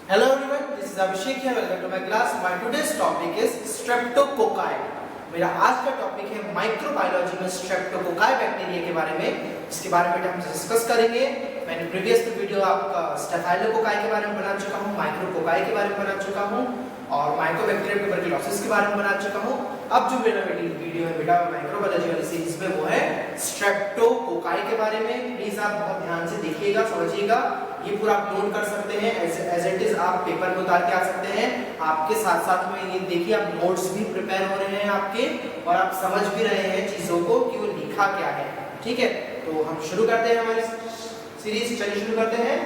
Hello everyone, this is Abhishek here. Welcome to my class. My today's topic is Streptococci. मेरा आज का topic है microbiology में streptococci bacteria के बारे में। इसके बारे में हम डिस्कस करेंगे। मैंने प्रीवियस वीडियो आपका स्टेफाइलोकोकाई के बारे में बना चुका हूँ, माइक्रोकोकाई के बारे में बना चुका हूँ और माइकोबैक्टीरियम ट्यूबरकुलोसिस के बारे में बना चुका हूँ। अब जो मेरा वीडियो है बेटा माइक्रोबायोलॉजी वाली सीरीज में वो है स्ट्रेप्टोकोकाई के बारे में। प्लीज आप बहुत ध्यान से देखिएगा, समझिएगा। ये पूरा आप नोट कर सकते हैं, एज इट इज आप पेपर में उतार के आ सकते हैं। आपके साथ साथ में ये देखिए आप नोट्स भी प्रिपेयर हो रहे हैं आपके, और आप समझ भी रहे हैं चीजों को कि वो लिखा क्या है। ठीक है, तो हम शुरू करते हैं हमारी सीरीज। चलिए शुरू करते हैं।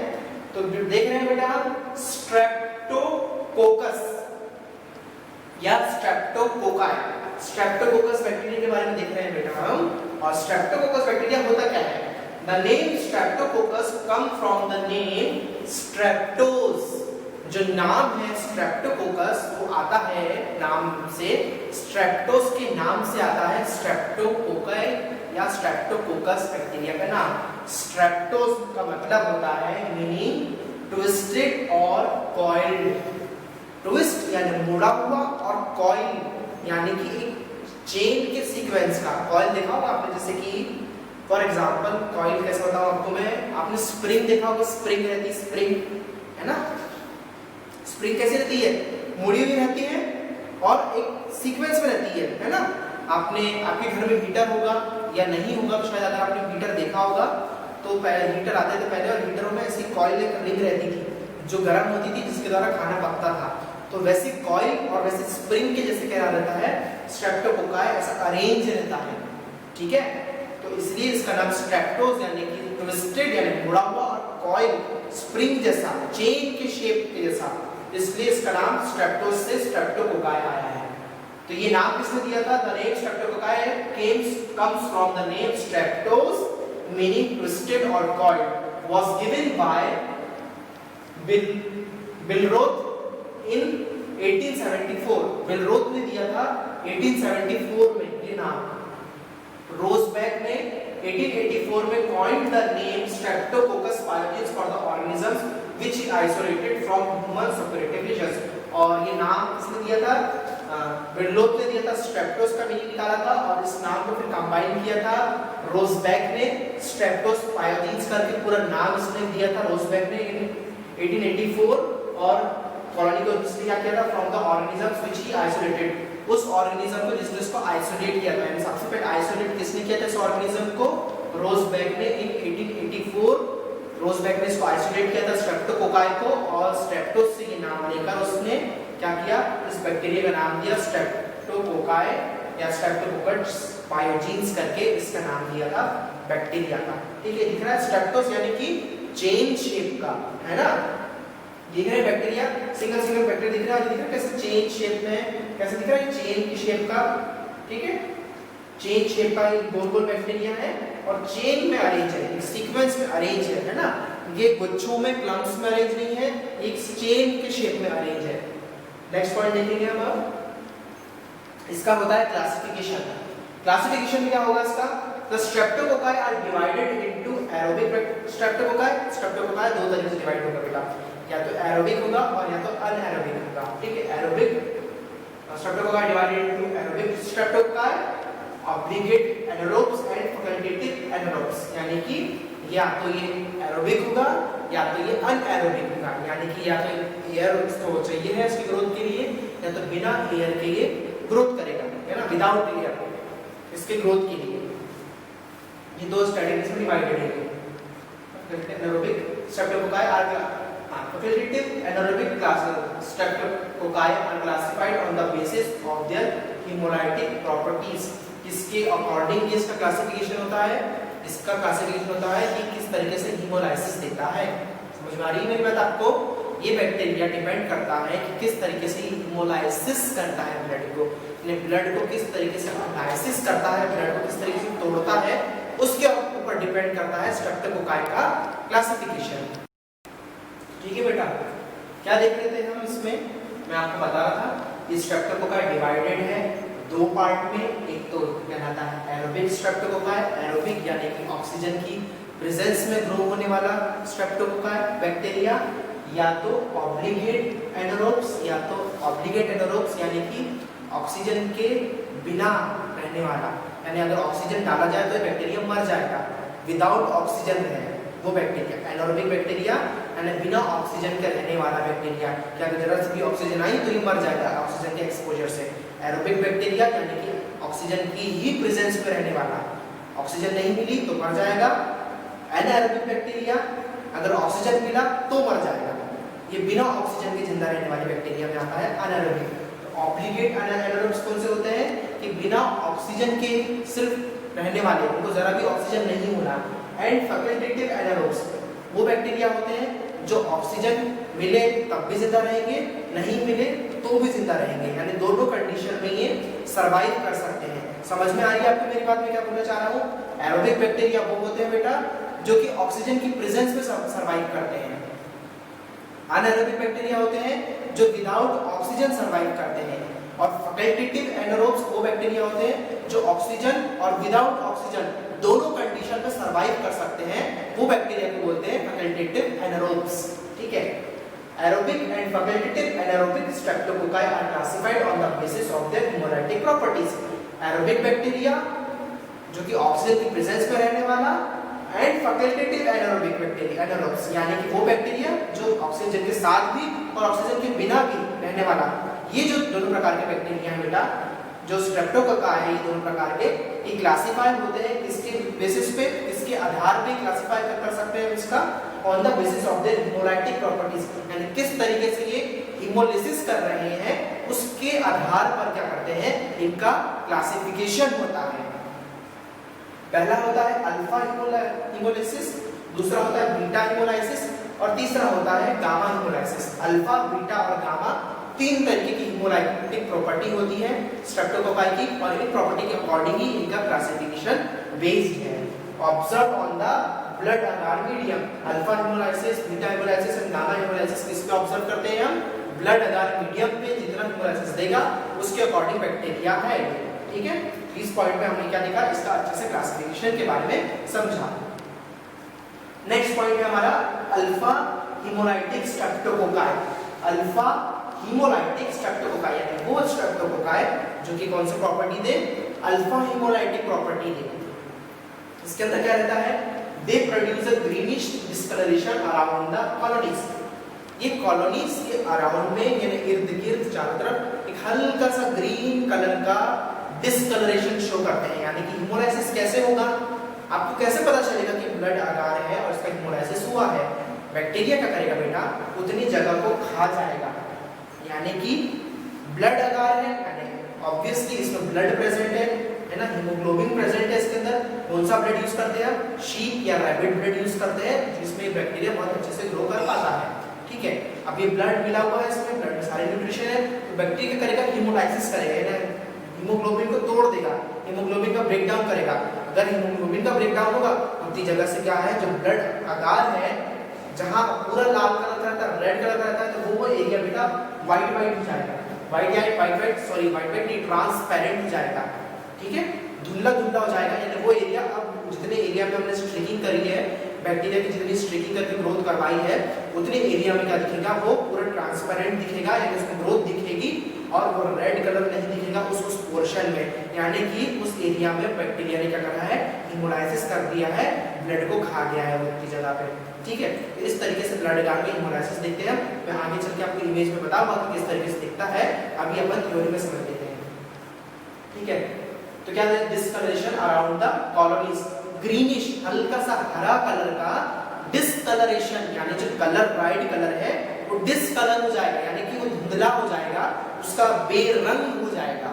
तो देख रहे हैं बेटा आप स्ट्रेप्टोकोकस या स्ट्रेप्टोकोकाई, स्ट्रेप्टोकोकस बैक्टीरिया के बारे में देख रहे हैं बेटा हम। और स्ट्रेप्टोकोकस बैक्टीरिया होता क्या है? The name Streptococcus come from the name Streptos। जो नाम है Streptococcus वो आता है नाम से, Streptos के नाम से आता है Streptococci या Streptococcus बैक्टीरिया का नाम। Streptos का मतलब होता है मीनिंग ट्विस्टेड और कॉइल्ड। ट्विस्ट यानी मुड़ा हुआ और कॉइल यानी कि एक चेन के सीक्वेंस का। कॉइल देखा होगा आपने, जैसे कि फॉर एग्जाम्पल कॉइल कैसे बताऊं आपको मैं, आपने स्प्रिंग देखा होगा, स्प्रिंग रहती है, स्प्रिंग है ना। स्प्रिंग कैसी रहती है? मुड़ी हुई रहती है और एक सीक्वेंस में रहती है ना। आपने आपके घर में हीटर होगा या नहीं होगा, तो शायद अगर आपने हीटर देखा होगा तो हीटर आते थे पहले, और हीटरों में ऐसी कॉइल रिंग रहती थी जो गर्म होती थी, जिसके द्वारा खाना पकता था। तो वैसे कॉइल और वैसे स्प्रिंग के जैसे क्या रहता है, स्ट्रेप्टोकोकाई ऐसा अरेंज रहता है। ठीक है, तो इसलिए इसका नाम स्ट्रेप्टोस यानी कि ट्विस्टेड यानी मुड़ा हुआ और कॉइल स्प्रिंग जैसा, चेन के शेप के जैसा, इसलिए इसका नाम स्ट्रेप्टोस से स्ट्रेप्टोकोकाई आया है। तो ये नाम किसने दिया था? The name streptococci comes from the name Streptos meaning twisted or coiled was given by Billroth in 1874। बिलरोथ ने दिया था 1874 में ये नाम। रोजबैक ने 1884 में coined the name Streptococcus pyogenes for the organisms which he isolated from human suppurative lesions। और ये नाम किसने दिया था? बिरलोथ ने दिया था, स्ट्रेप्टोस का मीनिंग निकाला था और इस नाम को फिर कंबाइन किया था रोजबैक ने। स्ट्रेप्टोस पायोजीन्स करके पूरा नाम इसने दिया था रोजबैक ने 1884। और कॉलोनी को इसने क्या किया था? From the organisms which he isolated, उस ऑर्गेनिज्म को जिसने इसको आइसोलेट किया था। यानी सबसे पहले आइसोलेट किसने किया था इस ऑर्गेनिज्म को? रोजबैक ने इन 1884। रोजबैक ने इसको आइसोलेट किया था स्ट्रेप्टोकोकाई को, और स्ट्रेप्टोस से ये नाम लेकर उसने क्या किया? इस बैक्टीरिया का नाम दिया स्ट्रेप्टोकोकाई या स्ट्रेप्टोकोकस पायोजीन्स करके इसका नाम दिया था बैक्टीरिया का। ठीक है, दिख रहा है स्ट्रेप्टोस यानी कि चेन शेप का, है ना। दिख रहा है बैक्टीरिया, सिंगल सिंगल बैक्टीरिया दिख रहा है, दिख रहा है कैसे चेन शेप में, कैसे दिख रहा है चेन की शेप का। ठीक है, चेन शेप का एक गोल गोल बैक्टीरिया है और चेन में अरेंज है, एक सीक्वेंस में अरेंज है ना। ये गुच्छों में, क्लम्प्स में अरेंज नहीं है, एक चेन के शेप में अरेंज है। नेक्स्ट पॉइंट देखेंगे हम अब। इसका होता है क्लासिफिकेशन। क्लासिफिकेशन में क्या होगा इसका? The Streptococci are divided into aerobic Streptococci। Streptococci दो तरीके से डिवाइड होगा बेटा, या तो एरोबिक होगा और या तो अनएरोबिक होगा। ठीक है, aerobic Streptococci divided into aerobic Streptococci, obligate anaerobes and facultative anaerobes। यानी कि या तो ये एरोबिक होगा या तो ये अनएरोबिक होगा, यानी कि या तो एयर उसको चाहिए है इसकी ग्रोथ के लिए, या तो बिना एयर के ये ग्रोथ करेगा, है ना, विदाउट एयर इसके ग्रोथ के लिए। ये दो स्टडी में डिवाइडेड है। Anaerobic streptococci are facultative anaerobic classes Streptococci are classified on the basis of their hemolytic properties। इसके अकॉर्डिंग इसका क्लासिफिकेशन होता है, इसका क्लासिफिकेशन होता है कि किस तरीके से हीमोलाइसिस देता है। समझ में आ रही है मेरी बात आपको? ये बैक्टीरिया डिपेंड करता है कि किस तरीके से हीमोलाइसिस करता है ब्लड को, ब्लड को किस तरीके से लाइसिस करता है, ब्लड को किस तरीके से तोड़ता है, उसके ऊपर डिपेंड करता है स्ट्रेप्टोकोकाई का क्लासिफिकेशन। ठीक है बेटा, क्या देख रहे थे हम इसमें? मैं आपको बता रहा था कि स्ट्रेप्टोकोकाई डिवाइडेड है दो पार्ट में। एक तो कहलाता है एरोबिक स्ट्रेप्टोकोकाई, एरोबिक यानी कि ऑक्सीजन की प्रेजेंस में ग्रो होने वाला स्ट्रेप्टोकोकाई बैक्टीरिया, या तो ऑब्लिगेट एनारोब्स या तो ऑब्लिगेट एनारोब्स यानी कि ऑक्सीजन के बिना रहने वाला, यानी अगर ऑक्सीजन डाला जाए तो बैक्टीरिया मर जाएगा। विदाउट ऑक्सीजन रहे वो बैक्टीरिया एनारोबिक बैक्टीरिया, यानी बिना ऑक्सीजन के रहने वाला बैक्टीरिया, कि अगर जरा सी भी ऑक्सीजन आई तो ये मर जाएगा ऑक्सीजन के एक्सपोजर से। एरोबिक बैक्टीरिया यानी कि ऑक्सीजन की ही प्रेजेंस में रहने वाला, ऑक्सीजन नहीं मिली तो मर जाएगा। एनारोबिक बैक्टीरिया अगर ऑक्सीजन मिला तो मर जाएगा, ये बिना ऑक्सीजन के जिंदा रहने वाले बैक्टीरिया में आता है एनारोबिक। ऑब्लिगेट एनारोब्स कौन से होते हैं कि बिना ऑक्सीजन के सिर्फ रहने वाले, उनको जरा भी ऑक्सीजन नहीं होना। एंड फैकल्टेटिव एनारोब्स वो बैक्टीरिया होते हैं जो ऑक्सीजन मिले तब भी जिंदा रहेंगे, नहीं मिले तो भी जिंदा रहेंगे, यानी दोनों कंडीशन में ये सरवाइव कर सकते हैं। समझ में आ रही है आपको मेरी बात, में क्या बोलना चाह रहा हूँ? एरोबिक बैक्टीरिया वो होते हैं बेटा जो कि ऑक्सीजन की प्रेजेंस में सरवाइव करते हैं। अनएरोबिक बैक्टीरिया होते हैं जो विदाउट ऑक्सीजन सरवाइव करते हैं। और फैकल्टेटिव एनारोब्स वो बैक्टीरिया होते हैं जो ऑक्सीजन और विदाउट ऑक्सीजन दोनों कंडीशन में सरवाइव कर सकते हैं, वो बैक्टीरिया को बोलते हैं फैकल्टेटिव एनारोब्स। ठीक है, aerobic and facultative anaerobic streptococci are classified on the basis of their hemolytic properties. Aerobic bacteria जो कि ऑक्सीजन की प्रेजेंस में रहने वाला, and facultative anaerobic bacteria anaerobes यानी कि वो बैक्टीरिया जो ऑक्सीजन के साथ भी और ऑक्सीजन के बिना भी रहने वाला। ये जो दोनों प्रकार के बैक्टीरिया हैं बेटा, जो स्ट्रेप्टोकोकाई है, ये दोनों प्रकार के ये क्लासिफाई होते हैं किसके बेसिस पे, किसके आधार पे क्लासिफाई कर सकते हैं इसका, on the basis of their hemolytic properties, यानी किस तरीके से ये हीमोलिसिस कर रहे हैं उसके आधार पर क्या करते हैं, इनका क्लासिफिकेशन होता है। पहला होता है अल्फा हीमोलाइसिस, दूसरा होता है बीटा हीमोलाइसिस और तीसरा होता है गामा हीमोलाइसिस। अल्फा, बीटा और गामा तीन तरीके की हीमोलाइटिक प्रॉपर्टी होती है स्ट्रेप्टोकोकाई की, और इन प्रॉपर्टी के अकॉर्डिंग ही इनका क्लासिफिकेशन बेस्ड है। Observe on the blood agar medium. Alpha hemolysis, beta hemolysis और गामा हीमोलाइसिस किस पे ऑब्जर्व करते हैं हम? ब्लड अगार मीडियम पे जितना हीमोलाइसिस देगा उसके अकॉर्डिंग बैक्टीरिया है। ठीक है, इस पॉइंट पे हमने क्या देखा, इसका अच्छे से क्लासिफिकेशन के बारे में समझा। नेक्स्ट पॉइंट है हमारा alpha hemolytic streptococci. Alpha hemolytic streptococci यानी वो स्ट्रेप्टोकोकाई जो कि कौन सी प्रॉपर्टी दे? अल्फा हीमोलाइटिक प्रॉपर्टी दे। इसके अंदर क्या रहता है? They produce a greenish discoloration around the colonies. ये कॉलोनीज के अराउंड में यानी इर्द-गिर्द चारों तरफ एक हल्का सा ग्रीन कलर का डिस्कलरेशन शो करते हैं। यानी कि हीमोलाइसिस कैसे होगा, आपको कैसे पता चलेगा कि ब्लड अगार है और इसका हीमोलाइसिस हुआ है? बैक्टीरिया क्या करेगा बेटा, उतनी जगह को खा जाएगा, यानी कि ब्लड अगार है यानी ऑब्वियसली इसमें ब्लड प्रेजेंट है ना, हीमोग्लोबिन प्रेजेंट है इसके अंदर। कौन सा ब्लड यूज करते हैं? शीप या रैबिट ब्लड यूज करते हैं, जिसमें बैक्टीरिया बहुत अच्छे से ग्रो कर पाता है। ठीक है, अब ये ब्लड मिला हुआ है, इसमें ब्लड में सारे न्यूट्रिशन है, तो बैक्टीरिया क्या करेगा? हीमोलाइसिस करेगा, हीमोग्लोबिन को तोड़ देगा, हीमोग्लोबिन का ब्रेकडाउन करेगा। अगर हीमोग्लोबिन का ब्रेकडाउन होगा उतनी जगह से क्या है, जो ब्लड अगार है जहां पूरा लाल कलर रहता है, रेड कलर रहता है, तो वो एरिया बेटा व्हाइट व्हाइट हो जाएगा। व्हाइट या व्हाइट नहीं, ट्रांसपेरेंट हो जाएगा। ठीक है, धुंधला धुंधला हो जाएगा, यानी वो एरिया अब जितने एरिया में हमने स्ट्रिकिंग करी है, बैक्टीरिया की जितनी स्ट्रिकिंग करके ग्रोथ करवाई है, उतने एरिया में क्या दिखेगा? वो पूरा ट्रांसपेरेंट दिखेगा, यानी उसमें ग्रोथ दिखेगी और वो रेड कलर नहीं दिखेगा उस पोर्शन में, यानी कि उस एरिया में बैक्टीरिया ने क्या करा है? हीमोलाइसिस कर दिया है, ब्लड को खा गया है उतनी जगह पे। ठीक है, इस तरीके से ब्लड अगार में हीमोलाइसिस देखते हैं। मैं आगे चल के आपको इमेज में बताऊंगा कि किस तरीके से दिखता है, अभी अपन थ्योरी में समझ लेते हैं। ठीक है, तो क्या है? Discoloration around the colonies, greenish हल्का सा हरा कलर का डिस्कलरेशन, यानी जो कलर ब्राइट कलर है वो डिस्कलर हो जाएगा, यानी कि वो धुंधला हो जाएगा, उसका बेरंग हो जाएगा।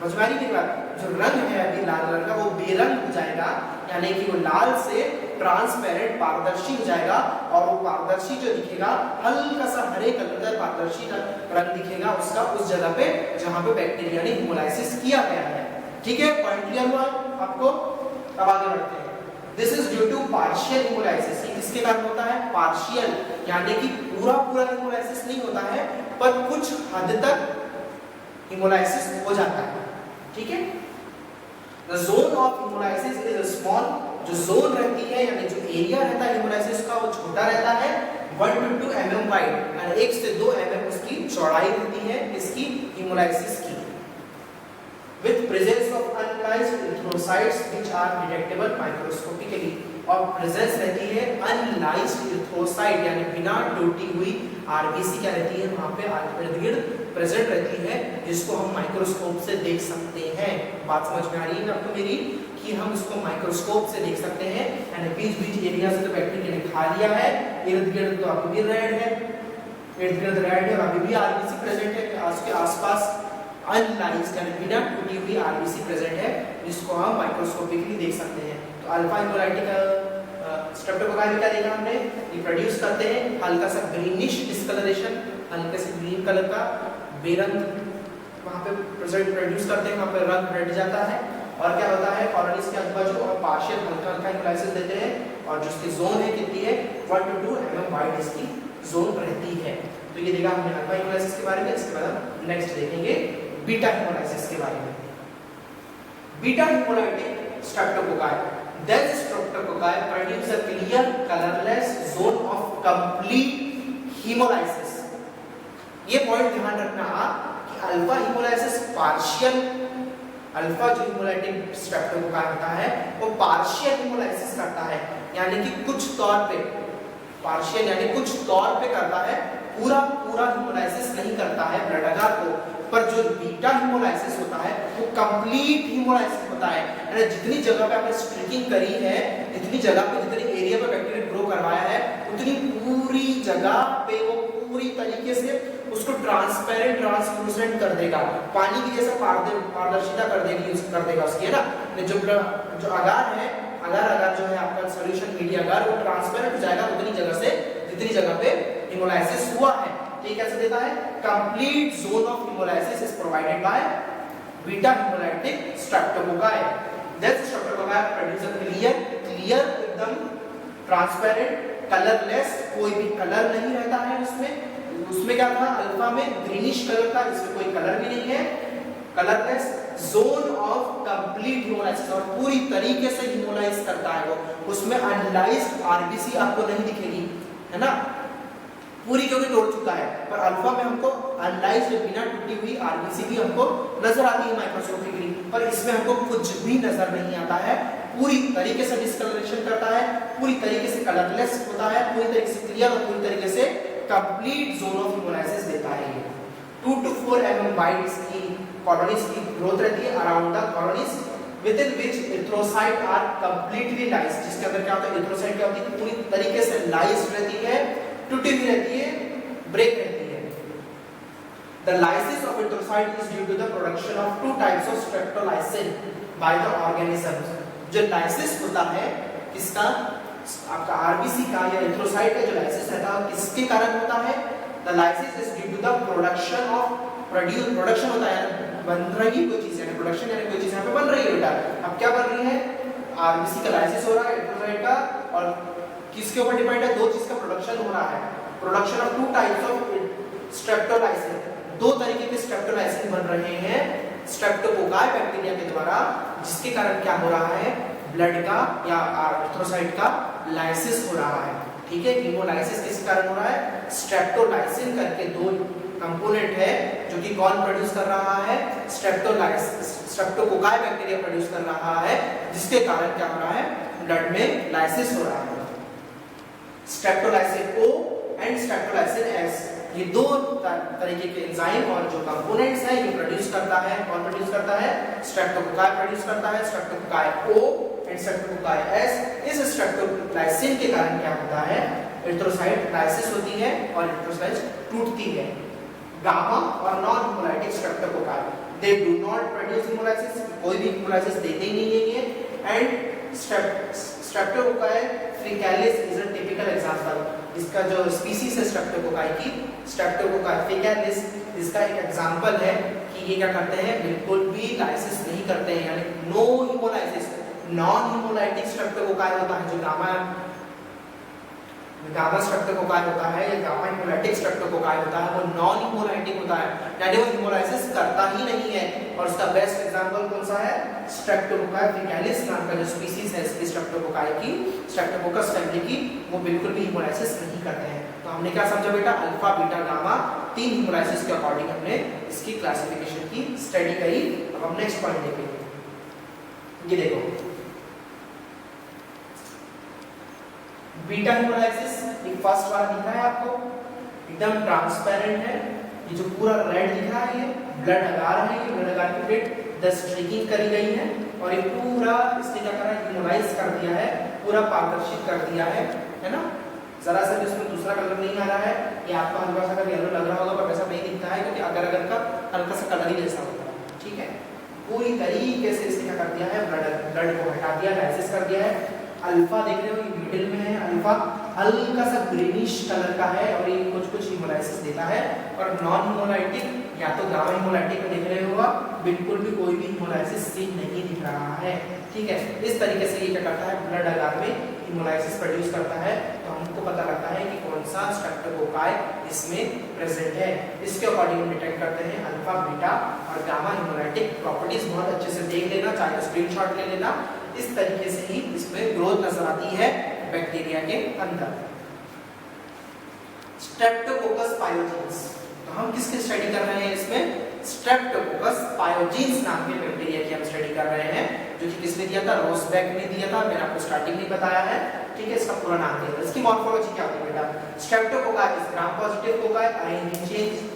समझ में आ रही है बात? जो रंग है अभी लाल रंग का वो बेरंग हो जाएगा, यानी कि वो लाल से ट्रांसपेरेंट पारदर्शी हो जाएगा, और वो पारदर्शी जो दिखेगा हल्का सा हरे कलर का पारदर्शी रंग दिखेगा उसका उस जगह पे जहां पे बैक्टीरिया ने हीमोलाइसिस किया गया है। ठीक है, पॉइंट क्लियर हुआ आपको? अब आगे बढ़ते हैं। This is due to partial hemolysis. ये किसके कारण होता है? पार्शियल, यानी कि पूरा हीमोलाइसिस नहीं होता है, पर कुछ हद तक हीमोलाइसिस हो जाता है। ठीक है, the zone of hemolysis is small. जो जोन रहती है यानी जो एरिया रहता है हीमोलाइसिस का वो छोटा रहता है, 1 to 2 mm वाइड, 1 से 2 mm उसकी चौड़ाई होती है इसकी हेमोलाइसिस की, with presence of unlysed erythrocytes which are detectable microscopically, और प्रेजेंस रहती है अनलाइज्ड इरिथ्रोसाइट यानी बिना टूटी हुई आरबीसी क्या रहती है वहां पे इर्द-गिर्द प्रेजेंट रहती है, जिसको हम माइक्रोस्कोप से देख सकते हैं। बात समझ में आ रही है आपको मेरी कि हम इसको माइक्रोस्कोप से देख सकते हैं, यानी बीच-बीच एरिया से तो बैक्टीरिया ने खा लिया है, इर्द-गिर्द तो अभी भी रेड है, इर्द-गिर्द रेड है और अभी भी आरबीसी प्रेजेंट है, उसके आसपास अनलाइज्ड यानी बिना टूटी हुई आरबीसी प्रेजेंट है, जिसको हम माइक्रोस्कोपिकली देख सकते हैं। तो अल्फा हेमोलाइटिक स्ट्रेप्टोकोकाई में क्या देखा हमने, ये प्रोड्यूस करते हैं हल्का सा ग्रीनिश डिस्कलरेशन, हल्के से ग्रीन कलर का बेरंग वहां पे प्रोड्यूस करते हैं, वहां पे रंग हट जाता है और क्या होता है कॉलोनीज के आजू-बाजू और पार्शियल हल्का हल्का हेमोलाइसिस देते हैं, और जो इसकी जोन है कितनी है 1 to 2 mm वाइड इसकी जोन रहती है। तो ये देखा हमने अल्फा हेमोलाइसिस के बारे में। इसके बाद हम नेक्स्ट देखेंगे बीटा हेमोलाइसिस के बारे में। Beta hemolytic streptococci, this streptococci produce a clear colorless zone of complete hemolysis। ये पॉइंट ध्यान रखना कि अल्फा हेमोलाइसिस पार्शियल, अल्फा जो हेमोलाइटिक स्ट्रेप्टोकोकाई होता है वो पार्शियल हेमोलाइसिस करता है, यानी कि कुछ तौर पे पार्शियल यानी कुछ तौर पे करता है, पूरा हेमोलाइसिस नहीं करता है ब्लड अगार को। पर जो बीटा हेमोलाइसिस होता है वो कंप्लीट हेमोलाइसिस होता है, यानी जितनी जगह पे आपने स्ट्रिकिंग करी है, जितनी जगह पे जितनी एरिया पे बैक्टीरिया ग्रो करवाया है, उतनी पूरी जगह पे वो पूरी तरीके से उसको ट्रांसपेरेंट ट्रांसलूसेंट कर देगा, पानी की जैसा पारदर्शिता कर देगा उसकी, है ना। जो अगार है, अगार जो है आपका सॉल्यूशन मीडिया अगार, वो ट्रांसपेरेंट हो जाएगा उतनी जगह से जितनी जगह पे हेमोलाइसिस हुआ है। ये कैसे देता है, complete zone of hemolysis is provided by beta hemolytic streptococci. This streptococci produce a clear एकदम ट्रांसपेरेंट कलरलेस, कोई भी कलर नहीं रहता है उसमें क्या था अल्फा में ग्रीनिश कलर था, इसमें कोई कलर भी नहीं है, colourless zone of complete hemolysis, और पूरी तरीके से हेमोलाइज करता है वो, उसमें अनलाइज्ड आरबीसी आपको नहीं दिखेगी, है ना, पूरी क्योंकि तोड़ चुका है। पर अल्फा में हमको अनलाइज्ड बिना टूटी हुई आरबीसी भी हमको नजर आती है माइक्रोस्कोपिकली, पर इसमें हमको कुछ भी नजर नहीं आता है, पूरी तरीके से डिस्कलरेशन करता है, पूरी तरीके से कलरलेस होता है, पूरी तरीके से क्लियर और पूरी तरीके से कंप्लीट जोन ऑफ हेमोलाइसिस देता है। ये 2 to 4 mm वाइड इसकी कॉलोनीज की ग्रोथ रहती है around the colonies within which erythrocyte are completely lysed, जिसके अंदर क्या होता है erythrocyte क्या होती है पूरी तरीके से lysed रहती है, टूटी हुई रहती है, ब्रेक रहती है। The lysis of erythrocyte is due to the production of two types of streptolysin by the organisms। जो lysis होता है किसका, आपका आरबीसी का या एरिथ्रोसाइट का जो लाइसिस रहता है किसके कारण होता है, the lysis is due to the production होता है, बन रही कोई चीज है, प्रोडक्शन यानी कोई चीज यहाँ पे बन रही है बेटा। अब क्या बन रही है, आरबीसी का लाइसिस हो रहा है एरिथ्रोसाइट का, और किसके ऊपर डिपेंड है, दो चीज का प्रोडक्शन हो रहा है, production of 2 types of streptolysin, 2 तरीके के स्ट्रेप्टोलाइसिन बन रहे हैं स्ट्रेप्टोकोकाई बैक्टीरिया के द्वारा, जिसके कारण क्या हो रहा है, ब्लड का या एरिथ्रोसाइट का लाइसिस हो रहा है। ठीक है, हेमोलाइसिस किस कारण हो रहा है, स्ट्रेप्टोलाइसिन करके 2 कंपोनेंट है जो कि कौन प्रोड्यूस कर रहा है, स्ट्रेप्टोकोकाई बैक्टीरिया प्रोड्यूस कर रहा है, जिसके कारण क्या हो रहा है, ब्लड में लाइसिस हो रहा है। Streptolysin O and streptolysin S, ये 2 तरीके के एंजाइम और जो कंपोनेंट्स हैं ये प्रोड्यूस करता है, कौन प्रोड्यूस करता है, स्ट्रेप्टोकोकाई प्रोड्यूस करता है, streptococci O and streptococci S। इस स्ट्रेप्टोलाइसिन के कारण क्या होता है, एरिथ्रोसाइट लाइसिस होती है और एरिथ्रोसाइट टूटती है। गामा और non hemolytic streptococci, they do not produce hemolysis, कोई भी हेमोलाइसिस देते ही नहीं है। And streptococci faecalis is a typical example, इसका जो स्पीसीज है स्ट्रेप्टोकोकाई की, स्ट्रेप्टोकोकाई फेकालिस, इसका एक एग्जांपल है कि ये क्या करते हैं, बिल्कुल भी लाइसिस नहीं करते हैं, यानी no hemolysis. Non hemolytic streptococci होता है जो गामा स्ट्रेप्टोकोकाई होता है या गामा हेमोलाइटिक स्ट्रेप्टोकोकाई होता है, वो नॉन हेमोलाइटिक होता है, यानी वो हेमोलाइसिस करता ही नहीं है। और उसका बेस्ट एग्जांपल कौन सा है, स्ट्रेप्टोकोकाई फेकालिस नाम का जो स्पीसीज है इसकी स्ट्रेप्टोकोकाई की, स्ट्रेप्टोकोकस फैमिली की, वो बिल्कुल भी हेमोलाइसिस नहीं करते हैं। तो हमने क्या समझा बेटा, अल्फा बीटा गामा 3 हेमोलाइसिस के अकॉर्डिंग हमने इसकी क्लासिफिकेशन की स्टडी करी। अब हम नेक्स्ट पॉइंट देखेंगे। ये देखो बीटा हेमोलाइसिस, ये फर्स्ट वाला दिख रहा है आपको, एकदम ट्रांसपेरेंट है। ये जो पूरा रेड दिख रहा है ये ब्लड अगार है, ये ब्लड अगार की प्लेट 10 स्ट्रिकिंग करी गई है और ये पूरा इसने क्या करा, हेमोलाइज कर दिया है, पूरा पारदर्शित कर दिया है ना। जरा सा भी इसमें दूसरा कलर नहीं आ रहा है, ये आपको हल्का सा अगर येलो लग रहा होगा पर वैसा नहीं दिखता है क्योंकि अगर अगर का हल्का सा कलर ही जैसा होता है, ठीक है। पूरी तरीके से इसने क्या कर दिया है, ब्लड को हटा दिया, लाइसिस कर दिया है। अल्फा देख रहे हो ये मिडिल में है, अल्फा हल्का सा ग्रीनिश कलर का है और ये कुछ हेमोलाइसिस देता है। और नॉन हेमोलाइटिक या तो गामा हेमोलाइटिक में देख रहे हो आप, बिल्कुल भी कोई भी हेमोलाइसिस सीन नहीं दिख रहा है, ठीक है। इस तरीके से ये क्या करता है, ब्लड अगार में हेमोलाइसिस प्रोड्यूस करता है। तो हमको पता लगता है कि कौन सा स्ट्रेप्टोकोकाई इसमें प्रेजेंट है। इसके अकॉर्डिंग हम डिटेक्ट करते हैं अल्फा बीटा और गामा हेमोलाइटिक प्रॉपर्टीज बहुत अच्छे से देख लेना, चाहे स्क्रीनशॉट ले लेना। इस तरीके से ही इसमें ग्रोथ नजर आती है बैक्टीरिया के अंदर। स्ट्रेप्टोकोकस पायोजीन्स, तो हम किसकी स्टडी कर रहे हैं इसमें, स्ट्रेप्टोकोकस पायोजीन्स नाम के बैक्टीरिया की हम स्टडी कर रहे हैं, जो कि किसने दिया था, रोसबेक ने दिया था। मैंने आपको स्टार्टिंग में बताया है, ठीक है। इसका पूरा नाम दिया था। इसकी मॉर्फोलॉजी क्या होती है बेटा, streptococci gram positive cocci, arranging change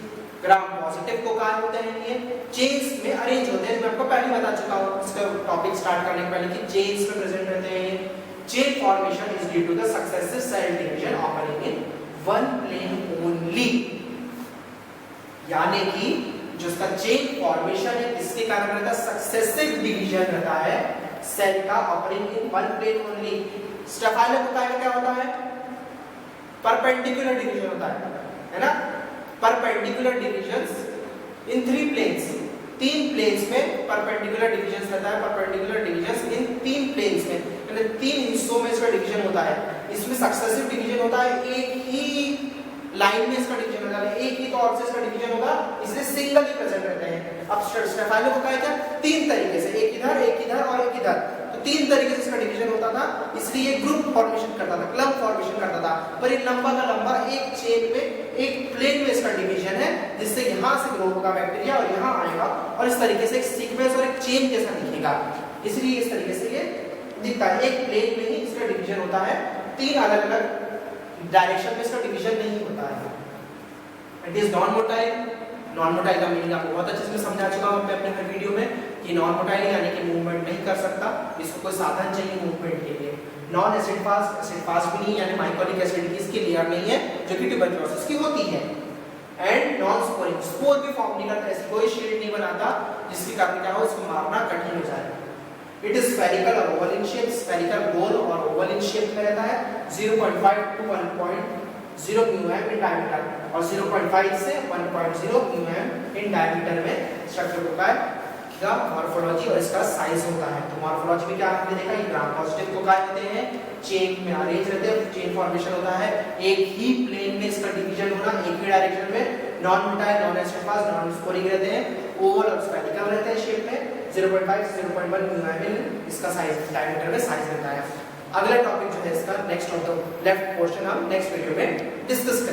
gram positive cocci होते हैं, ये चेन्स में अरेंज होते हैं। मैं आपको पहले बता चुका हूं इसका टॉपिक स्टार्ट करने के पहले कि चेन्स में प्रेजेंट रहते हैं। ये chain formation is due to the successive cell division occurring in one plane only, यानी कि जो इसका चेन फॉर्मेशन है इसके कारण रहता है, सक्सेसिव डिवीजन रहता है सेल का occurring in one plane only. Staphylococci में क्या होता है, परपेंडिकुलर डिवीजन होता है ना, perpendicular divisions in 3 planes, 3 planes में परपेंडिकुलर डिविजन्स रहता है। परपेंडिकुलर डिविजन्स इन 3 प्लेन्स में, यानी 3 हिस्सों में इसका डिवीजन होता है। इसमें सक्सेसिव डिवीजन होता है, एक ही लाइन में इसका डिवीजन होता है, एक ही तौर से इसका डिवीजन होगा, इसलिए सिंगल ही प्रेजेंट रहते हैं। अब स्टेफाइलोकोकाई क्या 3 तरीके से, एक इधर और एक इधर, तो 3 तरीके से इसका डिवीजन होता था, इसलिए ग्रुप फॉर्मेशन करता था, क्लब फॉर्मेशन करता था। पर ये लंबा का लंबा एक चेन में, एक प्लेन में इसका डिवीजन है, जिससे यहाँ से ग्रो होगा बैक्टीरिया और यहाँ आएगा और इस तरीके से एक सीक्वेंस और एक चेन जैसा दिखेगा। इसलिए इस तरीके से ये दिखता है, एक प्लेन में ही इसका डिवीजन होता है, 3 अलग अलग डायरेक्शन में इसका डिवीजन नहीं होता है। It is non motile. Non motile का मीनिंग आपको बहुत अच्छे से समझा चुका हूं मैं अपने हर वीडियो में कि नॉन मोटाइल यानी कि मूवमेंट नहीं कर सकता, इसको कोई साधन चाहिए मूवमेंट के लिए। Non acid fast, acid fast भी नहीं, यानी माइकोलिक एसिड की इसकी लेयर नहीं है जो कि ट्यूबरक्लोसिस की होती है। एंड नॉन स्पोरिंग, स्पोर भी फॉर्म नहीं करता, ऐसी कोई शील्ड नहीं बनाता जिसके कारण क्या हो, इसको मारना कठिन हो जाए। इट इज स्फेरिकल और ओवल इन शेप, स्फेरिकल गोल और ओवल इन शेप में रहता है। 0.5 to 1.0 म्यूएम इन डायमीटर और 0.5 से 1.0 म्यूएम इन डायमीटर में स्ट्रेप्टोकोकाई का मॉर्फोलॉजी और इसका साइज होता है। तो मॉर्फोलॉजी में क्या आपने देखा, ये ग्राम पॉजिटिव कोकाई होते हैं, चेन में अरेंज रहते हैं, चेन फॉर्मेशन होता है, एक ही प्लेन में इसका डिवीजन होना, एक ही डायरेक्शन में, non motile, non acid fast, non sporing रहते हैं, ओवल और स्फेरिकल रहते हैं शेप में, 0.5 से 0.1 म्यूएम इसका साइज डायमीटर में साइज रहता है। अगला टॉपिक जो है इसका next of the left portion हम नेक्स्ट वीडियो में डिस्कस करेंगे।